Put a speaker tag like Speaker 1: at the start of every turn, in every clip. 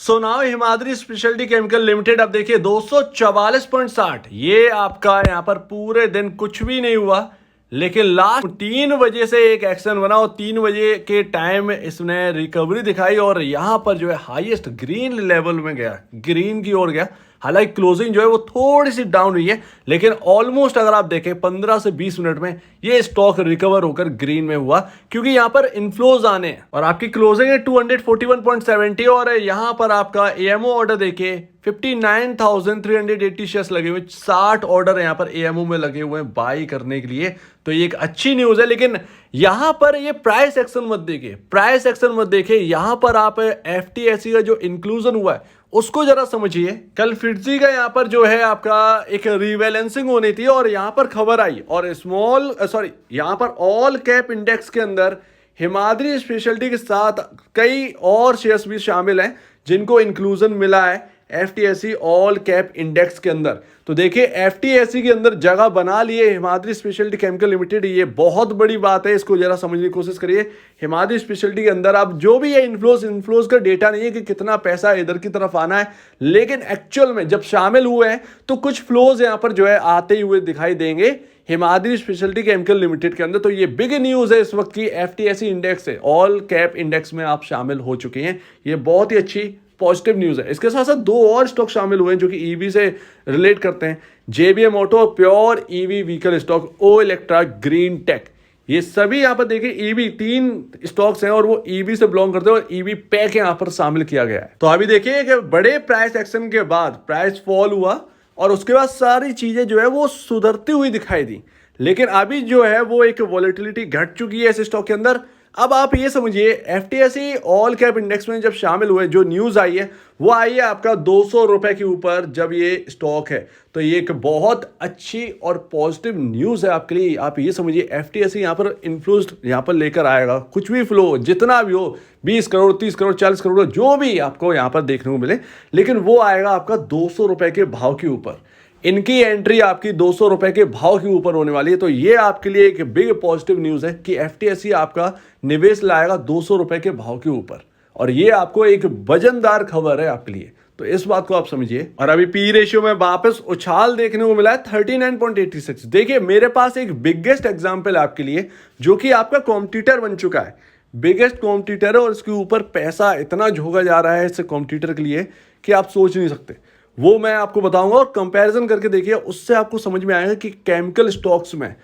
Speaker 1: So now Himadri speciality chemical limited, अब देखिए 244.60, ये आपका यहाँ पर पूरे दिन कुछ भी नहीं हुआ, लेकिन लास्ट 3 बजे से एक एक्शन बना और 3 बजे के टाइम इसने रिकवरी दिखाई और यहाँ पर जो है हाईएस्ट ग्रीन लेवल में गया, ग्रीन की ओर गया। हालांकि क्लोजिंग जो है वो थोड़ी सी डाउन हुई है, लेकिन ऑलमोस्ट अगर आप देखें 15 से 20 मिनट में ये स्टॉक रिकवर होकर ग्रीन में हुआ, क्योंकि यहाँ पर इनफ्लोज आने हैं और आपकी क्लोजिंग है 241.70 और यहाँ पर आपका एएमओ ऑर्डर देखिए 59,380 शेयर्स लगे हुए, 60 ऑर्डर यहाँ पर एएमओ में लगे हुए हैं बाई करने के लिए। तो ये एक अच्छी न्यूज है, लेकिन यहां पर ये प्राइस एक्शन मत देखिए, प्राइस एक्शन मत देखिए, यहां पर आप एफटीएससी का जो इंक्लूजन हुआ है उसको जरा समझिए। कल फिट्जी का यहां पर जो है आपका एक रीबैलेंसिंग होनी थी और यहां पर खबर आई और यहां पर ऑल कैप इंडेक्स के अंदर हिमाद्री स्पेशलिटी के साथ कई और शेयर्स भी शामिल हैं जिनको इंक्लूजन मिला है एफटीएससी ऑल कैप इंडेक्स के अंदर। तो देखिए एफटीएससी के अंदर जगह बना लिए हिमाद्री स्पेशलिटी केमिकल लिमिटेड, ये बहुत बड़ी बात है, इसको जरा समझने की कोशिश करिए। हिमाद्री स्पेशलिटी के अंदर अब जो भी है इनफ्लोज का डेटा नहीं है कि कितना पैसा इधर की तरफ आना है, लेकिन एक्चुअल में जब शामिल हुए हैं तो कुछ फ्लोज यहां पर जो है आते हुए दिखाई देंगे हिमाद्री स्पेशलिटी केमिकल लिमिटेड के अंदर। तो ये बिग न्यूज है इस वक्त की, एफटीएससी इंडेक्स है, ऑल कैप इंडेक्स में आप शामिल हो चुके हैं, ये बहुत ही अच्छी पॉजिटिव न्यूज है। इसके साथ साथ दो और स्टॉक शामिल हुए हैं जो कि ईवी से रिलेट करते हैं, JBM auto, pure EV vehicle stock, Olectra, green tech, ये सभी यहां पर देखिए ईवी 3 स्टॉक्स हैं और वो ईवी से बिलोंग करते हैं और ईवी पैक यहां पर शामिल किया गया है। तो अभी देखिए कि बड़े प्राइस एक्शन के बाद प्राइस फॉल हुआ और उसके बाद सारी चीजें जो है वो सुधरती हुई दिखाई दी, लेकिन अभी जो है वो एक वॉलेटिलिटी घट चुकी है इस स्टॉक के अंदर। अब आप ये समझिए एफटीएससी ऑल कैप इंडेक्स में जब शामिल हुए, जो न्यूज आई है वो आई है आपका 200 रुपए के ऊपर जब ये स्टॉक है, तो ये एक बहुत अच्छी और पॉजिटिव न्यूज है आपके लिए। आप ये समझिए एफटीएससी यहाँ पर इन्फ्लुएंस यहाँ पर लेकर आएगा, कुछ भी फ्लो जितना भी हो, 20 करोड़ 30 करोड़ 40 करोड़ जो भी आपको यहाँ पर देखने को मिले, लेकिन वो आएगा आपका 200 रुपए के भाव के ऊपर। इनकी एंट्री आपकी 200 रुपए के भाव के ऊपर होने वाली है, तो ये आपके लिए एक बिग पॉजिटिव न्यूज है कि एफटीएससी आपका निवेश लाएगा 200 रुपए के भाव के ऊपर, और ये आपको एक वजनदार खबर है आपके लिए, तो इस बात को आप समझिए। और अभी पी रेशियो में वापस उछाल देखने को मिला है 39.86। देखिए मेरे पास एक बिगेस्ट एग्जांपल है आपके लिए, जो कि आपका कॉम्पिटिटर बन चुका है, बिगेस्ट कॉम्पिटिटर है और इसके ऊपर पैसा इतना झोंका जा रहा है इस कॉम्पिटिटर के लिए कि आप सोच नहीं सकते। वो मैं आपको बताऊंगा और कंपैरिजन करके देखिए, उससे आपको समझ में आएगा कि केमिकल स्टॉक्स में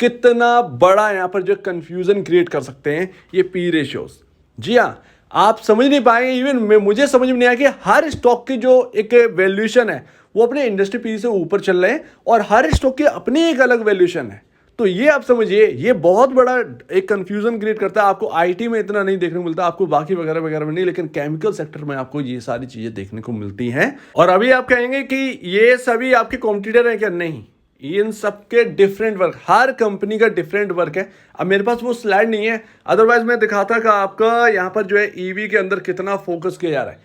Speaker 1: कितना बड़ा यहां पर जो कंफ्यूजन क्रिएट कर सकते हैं ये पी रेशियोज। जी हाँ, आप समझ नहीं पाएंगे, इवन मुझे समझ में नहीं आया कि हर स्टॉक की जो एक वैल्यूएशन है वो अपने इंडस्ट्री पी से ऊपर चल रहे हैं और हर स्टॉक की अपनी एक अलग वैल्यूएशन है। तो ये आप समझिए, ये बहुत बड़ा एक कंफ्यूजन क्रिएट करता है। आपको आईटी में इतना नहीं देखने को मिलता, आपको बाकी वगैरह वगैरह में नहीं, लेकिन केमिकल सेक्टर में आपको ये सारी चीजें देखने को मिलती हैं। और अभी आप कहेंगे कि ये सभी आपके कॉम्पिटिटर हैं क्या? नहीं, इन सबके डिफरेंट वर्क, हर कंपनी का डिफरेंट वर्क है। अब मेरे पास वो स्लाइड नहीं है, अदरवाइज मैं दिखाता कि आपका यहाँ पर जो है ईवी के अंदर कितना फोकस किया जा रहा है।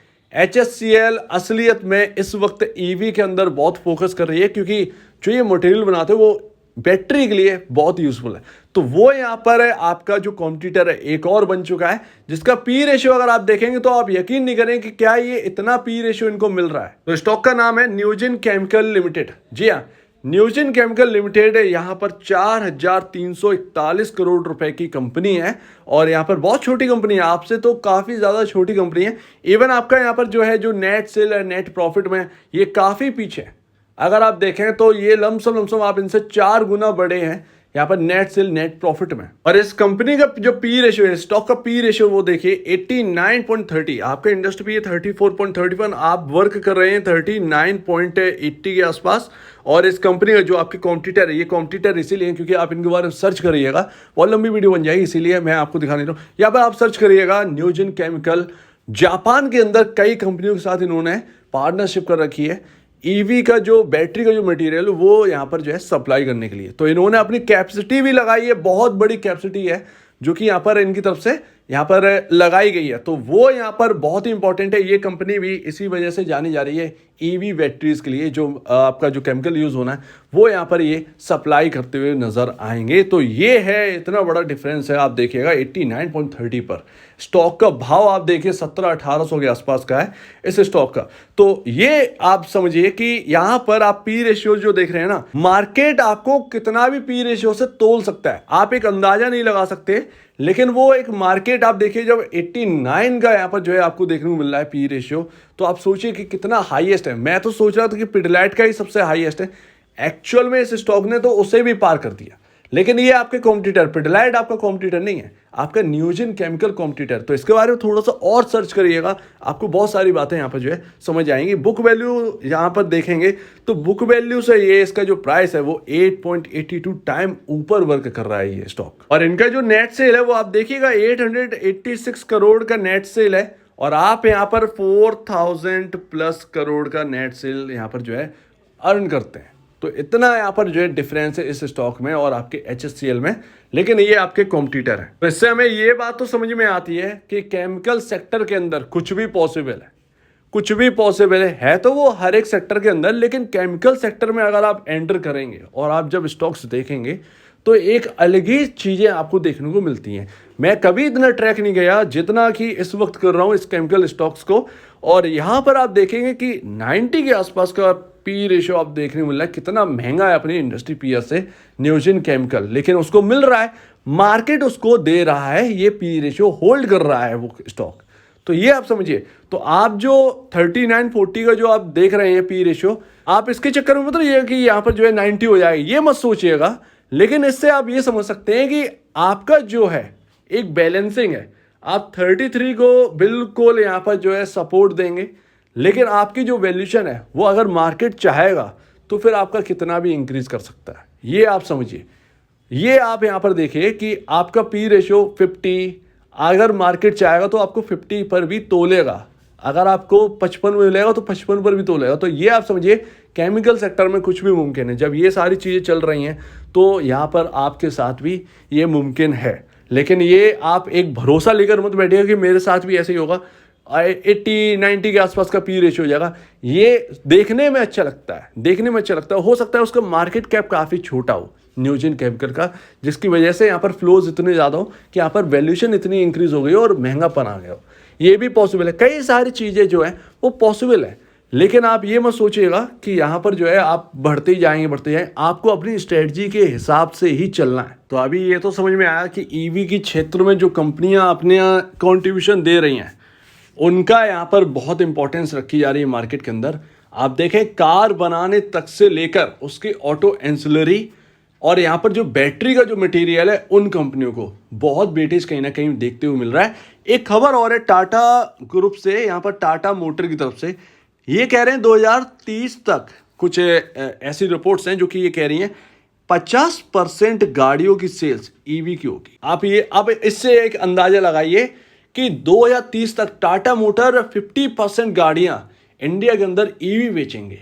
Speaker 1: HSCL असलियत में इस वक्त ईवी के अंदर बहुत फोकस कर रही है, क्योंकि जो ये मटेरियल बनाते हैं वो बैटरी के लिए बहुत यूजफुल है। तो वो यहाँ पर है आपका जो कॉम्पिटिटर है एक और बन चुका है, जिसका पी रेशियो अगर आप देखेंगे तो आप यकीन नहीं करेंगे कि क्या ये इतना पी रेशियो इनको मिल रहा है। तो स्टॉक का नाम है न्यूजिन केमिकल लिमिटेड। जी हाँ, न्यूजिन केमिकल लिमिटेड यहाँ पर 4,341 करोड़ रुपए की कंपनी है और यहाँ पर बहुत छोटी कंपनी है, आपसे तो काफ़ी ज़्यादा छोटी कंपनी है। इवन आपका यहाँ पर जो है जो नेट सेल है, नेट प्रॉफिट में ये काफ़ी पीछे है। अगर आप देखें तो ये लमसम आप इनसे 4 गुना बड़े हैं यहाँ पर नेट सेल नेट प्रॉफिट में। और इस कंपनी का जो पी रेशियो है, स्टॉक का पी रेशियो वो देखिए 89.30, आपका इंडस्ट्री पी है 34.31, आप वर्क कर रहे हैं 39.80 के आसपास। और इस कंपनी का जो आपके कॉम्पिटिटर है, ये कॉम्पिटिटर इसीलिए क्योंकि आप इनके बारे में सर्च करिएगा, बहुत लंबी वीडियो बन जाएगी, इसीलिए मैं आपको दिखा नहीं रहा हूँ। यहाँ पर आप सर्च करिएगा न्यूजिन केमिकल। जापान के अंदर कई कंपनियों के साथ इन्होंने पार्टनरशिप कर रखी है ईवी का जो बैटरी का जो मटेरियल वो यहाँ पर जो है सप्लाई करने के लिए। तो इन्होंने अपनी कैपेसिटी भी लगाई है, बहुत बड़ी कैपेसिटी है जो कि यहाँ पर इनकी तरफ से यहाँ पर लगाई गई है, तो वो यहाँ पर बहुत ही इंपॉर्टेंट है। ये कंपनी भी इसी वजह से जानी जा रही है, ईवी बैटरीज के लिए जो आपका जो केमिकल यूज होना है वो यहाँ पर ये सप्लाई करते हुए नजर आएंगे। तो ये है, इतना बड़ा डिफरेंस है। आप देखिएगा 89.30 पर स्टॉक का भाव आप देखिए 1700-1800 के आसपास का है इस स्टॉक का। तो ये आप समझिए कि यहाँ पर आप पी रेशियो जो देख रहे हैं ना, मार्केट आपको कितना भी पी रेशियो से तोल सकता है, आप एक अंदाजा नहीं लगा सकते, लेकिन वो एक मार्केट आप देखिए जब 89 का यहाँ पर जो है आपको देखने को मिल रहा है पी रेशियो, तो आप सोचिए कि कितना हाईएस्ट है। मैं तो सोच रहा था कि पिडिलाइट का ही सबसे हाईएस्ट है, एक्चुअल में इस स्टॉक ने तो उसे भी पार कर दिया। लेकिन ये आपके कॉम्पिटिटर, पिडिलाइट आपका कॉम्पिटिटर नहीं है, आपका न्यूजेन केमिकल कॉम्पिटिटर। तो इसके बारे में थोड़ा सा और सर्च करिएगा, आपको बहुत सारी बातें यहाँ पर जो है समझ आएंगी। बुक वैल्यू यहाँ पर देखेंगे तो बुक वैल्यू से ये इसका जो प्राइस है वो 8.82 टाइम ऊपर वर्क कर रहा है ये स्टॉक। और इनका जो नेट सेल है वो आप देखिएगा 886 करोड़ का नेट सेल है, और आप यहाँ पर 4000 प्लस करोड़ का नेट सेल यहाँ पर जो है अर्न करते हैं। तो इतना यहाँ पर जो है डिफरेंस है इस स्टॉक में और आपके HCL में, लेकिन ये आपके कॉम्पिटिटर है। तो इससे हमें ये बात तो समझ में आती है कि केमिकल सेक्टर के अंदर कुछ भी पॉसिबल है, कुछ भी पॉसिबल है तो वो हर एक सेक्टर के अंदर, लेकिन केमिकल सेक्टर में अगर आप एंटर करेंगे और आप जब स्टॉक्स देखेंगे तो एक अलग ही चीज़ें आपको देखने को मिलती हैं। मैं कभी इतना ट्रैक नहीं गया जितना कि इस वक्त कर रहा हूँ इस केमिकल स्टॉक्स को, और यहाँ पर आप देखेंगे कि 90 के आसपास का पी रेशियो आप देखने को मिल रहा है। कितना महंगा है अपनी इंडस्ट्री पीयर से न्यूजेन केमिकल, लेकिन उसको मिल रहा है, मार्केट उसको दे रहा है, ये पी रेशियो होल्ड कर रहा है वो स्टॉक। तो ये आप समझिए। तो आप जो 39-40 का जो आप देख रहे हैं पी रेशियो, आप इसके चक्कर में मतलब ये कि यहाँ पर जो है 90 हो जाएगा, ये मत सोचिएगा। लेकिन इससे आप ये समझ सकते हैं कि आपका जो है एक बैलेंसिंग है, आप 33 को बिल्कुल यहाँ पर जो है सपोर्ट देंगे, लेकिन आपकी जो वैल्यूशन है वो अगर मार्केट चाहेगा तो फिर आपका कितना भी इंक्रीज कर सकता है, ये आप समझिए। ये आप यहाँ पर देखिए कि आपका पी रेशियो 50, अगर मार्केट चाहेगा तो आपको 50 पर भी तोलेगा, अगर आपको 55 में मिलेगा तो 55 पर भी तोलेगा। तो ये आप समझिए केमिकल सेक्टर में कुछ भी मुमकिन है। जब ये सारी चीज़ें चल रही हैं तो यहाँ पर आपके साथ भी ये मुमकिन है, लेकिन ये आप एक भरोसा लेकर मत बैठिएगा कि मेरे साथ भी ऐसे ही होगा, 80-90 के आसपास का पी रेशियो हो जाएगा। ये देखने में अच्छा लगता है, देखने में अच्छा लगता है, हो सकता है उसका मार्केट कैप काफ़ी छोटा हो न्यूजेन केमिकल का, जिसकी वजह से यहाँ पर फ्लोज इतने ज़्यादा हो कि यहाँ पर वैल्यूशन इतनी इंक्रीज हो गई और महंगापन आ गया हो, ये भी पॉसिबल है। कई सारी चीज़ें जो है वो पॉसिबल है, लेकिन आप ये मत सोचिएगा कि यहाँ पर जो है आप बढ़ते ही जाएंगे, आपको अपनी स्ट्रेटजी के हिसाब से ही चलना है। तो अभी ये तो समझ में आया कि ईवी के क्षेत्र में जो कंपनियां अपने कॉन्ट्रीब्यूशन दे रही हैं उनका यहाँ पर बहुत इंपॉर्टेंस रखी जा रही है मार्केट के अंदर। आप देखें कार बनाने तक से लेकर उसके ऑटो एंसिलरी और यहाँ पर जो बैटरी का जो मटेरियल है, उन कंपनियों को बहुत वेटेज कहीं ना कहीं देखते हुए मिल रहा है। एक खबर और है टाटा ग्रुप से, यहाँ पर टाटा मोटर की तरफ से ये कह रहे हैं 2030 तक, कुछ ऐसी रिपोर्ट्स हैं जो कि ये कह रही हैं 50% गाड़ियों की सेल्स ईवी की होगी। आप ये अब इससे एक अंदाजा लगाइए कि 2030 तक टाटा मोटर 50% गाड़ियां इंडिया के अंदर ईवी बेचेंगे।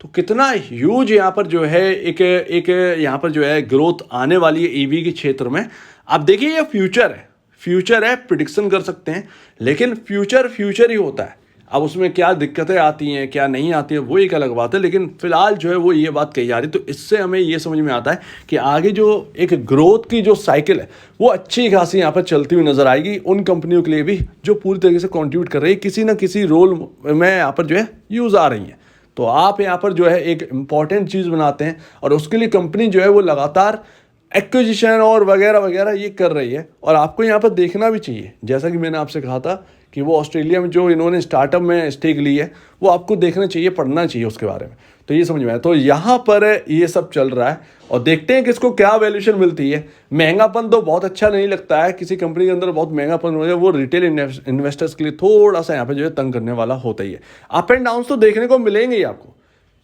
Speaker 1: तो कितना ह्यूज यहाँ पर जो है एक यहाँ पर जो है ग्रोथ आने वाली है ईवी के क्षेत्र में। आप देखिए ये फ्यूचर है, प्रिडिक्शन कर सकते हैं, लेकिन फ्यूचर ही होता है। अब उसमें क्या दिक्कतें आती हैं क्या नहीं आती है वो एक अलग बात है, लेकिन फिलहाल जो है वो ये बात कही जा रही है। तो इससे हमें ये समझ में आता है कि आगे जो एक ग्रोथ की जो साइकिल है वो अच्छी खासी यहाँ पर चलती हुई नजर आएगी उन कंपनियों के लिए भी जो पूरी तरीके से कंट्रीब्यूट कर रही है, किसी ना किसी रोल में यहाँ पर जो है यूज आ रही है। तो आप यहाँ पर जो है एक इम्पॉर्टेंट चीज़ बनाते हैं और उसके लिए कंपनी जो है वो लगातार एक्विजिशन और वगैरह वगैरह ये कर रही है, और आपको यहाँ पर देखना भी चाहिए। जैसा कि मैंने आपसे कहा था कि वो ऑस्ट्रेलिया में जो इन्होंने स्टार्टअप में स्टेक ली है वो आपको देखना चाहिए, पढ़ना चाहिए उसके बारे में। तो ये समझ में आया। तो यहाँ पर ये सब चल रहा है और देखते हैं कि इसको क्या वैल्यूशन मिलती है। महंगापन तो बहुत अच्छा नहीं लगता है, किसी कंपनी के अंदर बहुत महंगापन हो जाए वो रिटेल इन्वेस्टर्स के लिए थोड़ा सा यहाँ पे जो है तंग करने वाला होता ही है। अप एंड डाउन तो देखने को मिलेंगे ही आपको,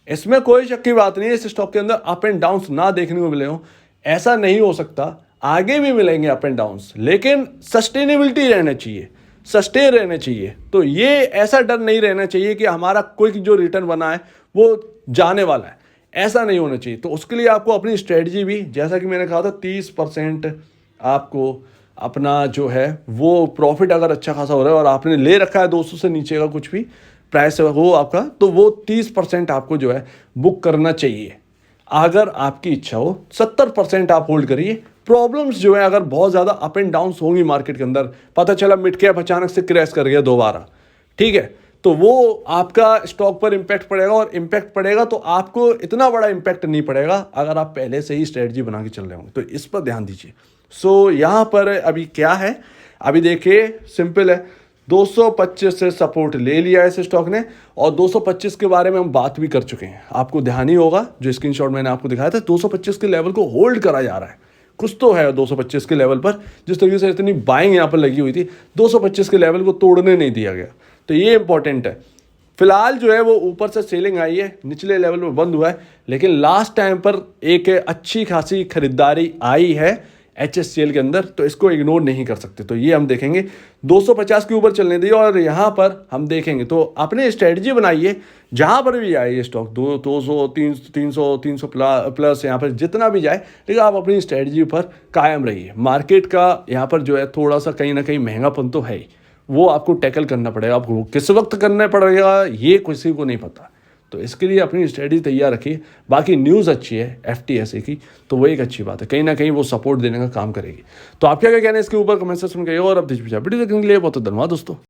Speaker 1: इसमें कोई शक की बात नहीं है। इस स्टॉक के अंदर अप एंड डाउन ना देखने को मिले हो ऐसा नहीं हो सकता, आगे भी मिलेंगे अप एंड डाउन, लेकिन सस्टेनेबिलिटी रहना चाहिए, सस्टेन रहना चाहिए। तो ये ऐसा डर नहीं रहना चाहिए कि हमारा क्विक जो रिटर्न बना है वो जाने वाला है, ऐसा नहीं होना चाहिए। तो उसके लिए आपको अपनी स्ट्रेटजी भी, जैसा कि मैंने कहा था, 30% आपको अपना जो है वो प्रॉफिट अगर अच्छा खासा हो रहा है और आपने ले रखा है 200 से नीचे का कुछ भी प्राइस हो आपका, तो वो 30% आपको जो है बुक करना चाहिए। अगर आपकी इच्छा हो 70% आप होल्ड करिए। प्रॉब्लम्स जो है अगर बहुत ज़्यादा अप एंड डाउन होंगी मार्केट के अंदर, पता चला मिड कैप अचानक से क्रैश कर गया दोबारा, ठीक है, तो वो आपका स्टॉक पर इंपैक्ट पड़ेगा, और इंपैक्ट पड़ेगा तो आपको इतना बड़ा इंपैक्ट नहीं पड़ेगा अगर आप पहले से ही स्ट्रेटजी बना के चल रहे होंगे। तो इस पर ध्यान दीजिए। सो यहाँ पर अभी क्या है, अभी देखिए सिंपल है, 225 से सपोर्ट ले लिया है इस स्टॉक ने, और 225 के बारे में हम बात भी कर चुके हैं। आपको ध्यान ही होगा जो स्क्रीनशॉट मैंने आपको दिखाया था, 225 के लेवल को होल्ड करा जा रहा है। कुछ तो है 225 के लेवल पर, जिस तरीके से इतनी बाइंग यहाँ पर लगी हुई थी, 225 के लेवल को तोड़ने नहीं दिया गया, तो ये इंपॉर्टेंट है। फिलहाल जो है वो ऊपर से सेलिंग आई है, निचले लेवल में बंद हुआ है, लेकिन लास्ट टाइम पर एक अच्छी खासी खरीदारी आई है HSCL के अंदर, तो इसको इग्नोर नहीं कर सकते। तो ये हम देखेंगे 250 के ऊपर चलने दिए, और यहाँ पर हम देखेंगे तो अपने स्ट्रेटजी बनाइए, जहाँ पर भी आए ये स्टॉक 200 300 प्लस यहाँ पर जितना भी जाए, लेकिन आप अपनी स्ट्रेटजी पर कायम रहिए। मार्केट का यहाँ पर जो है थोड़ा सा कहीं ना कहीं महंगापन तो है ही, वो आपको टैकल करना पड़ेगा। आपको किस वक्त करना पड़ेगा ये किसी को नहीं पता, तो इसके लिए अपनी स्ट्रेटजी तैयार रखिए। बाकी न्यूज़ अच्छी है FTSE की, तो वो एक अच्छी बात है, कहीं ना कहीं वो सपोर्ट देने का काम करेगी। तो आप क्या कहना है इसके ऊपर कमेंट सेक्शन में कहिए, और अब वीडियो देखने के लिए बहुत धन्यवाद दोस्तों।